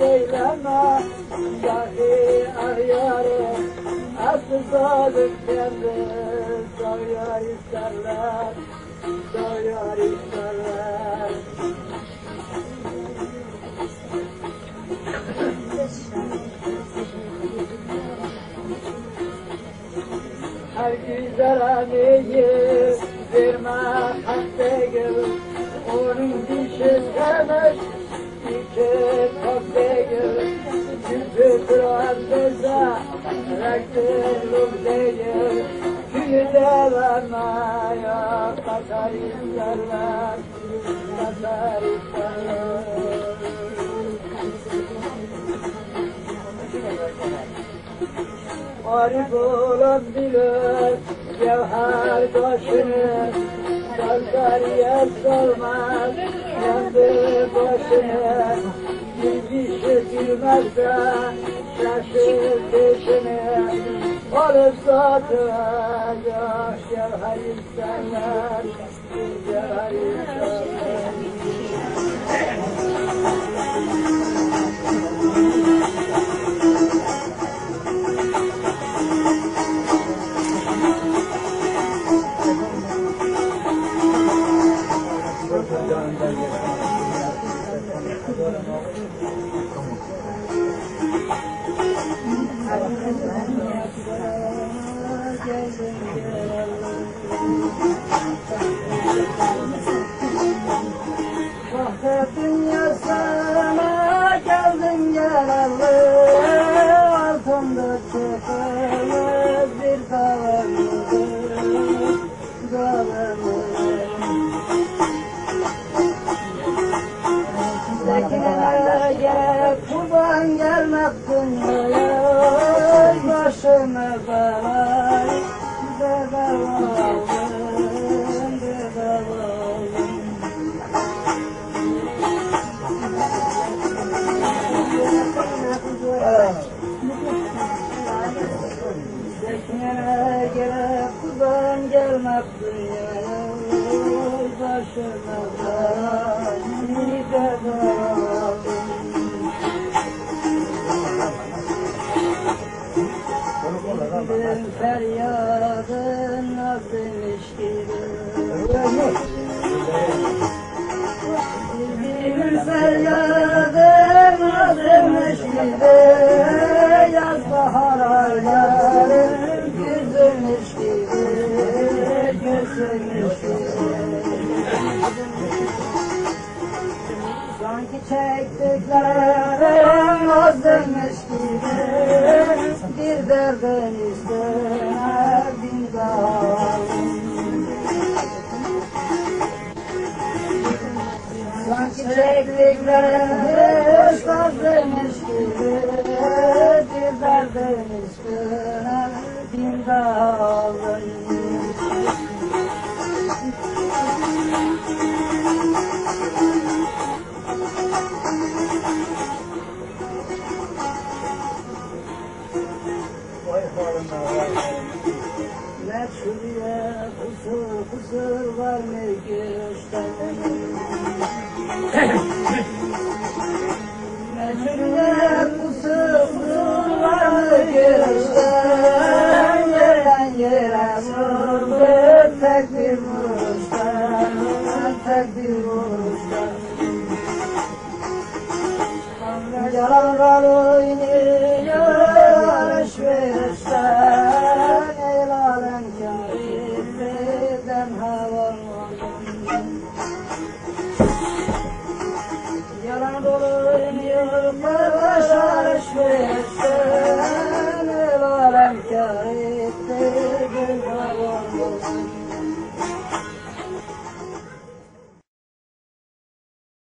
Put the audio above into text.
eyleme, dahi arıyorum, asıl zalim kendi, doyar isterler, doyar isterler. Her güzel ameyi verme hak değil, onun dişi sevmiş, iki top değil, yüzü kırarlıza, rektörlük değil, külü de vermeye kaçar isterler, kaçar isterler. Arif olan bilir cevher taşını, Kalkariye solmaz yandı başını, bir kişi bilmezse şaşır peşini, olup satacak cevher isterler, cevher isterler. Vahdet dünyasına geldim gelalı, altında çıkılır bir dağlarımız, Tekine gelip kurban gelmek dünyaya, başıma belayı, bedel aldım, bedel aldım. Tekine gelip kurban gelmek dünyaya, başıma belayı, bedel aldım. Bildim feryadın nazlıymış gibi, bildim feryadın nazlıymış gibi, yaz bahar ayların güzülmüş gibi, güzülmüş gibi. Sanki çektiklerim nazlıymış gibi, bir derdin üstüne bin dağılım. Sanki çektiklerim nazlıymış gibi, bir derdin üstüne bin dağılım. Meçhulye kusur kusur var mı göğüsten? Meçhulye kusur kusur var mı göğüsten? Yerden yere vurdu tek bir vuruştan, tek bir vuruştan. Yalanlar oynuyor alışverişten, el alem kâriden havalandım. Yalan oynuyor alışverişten,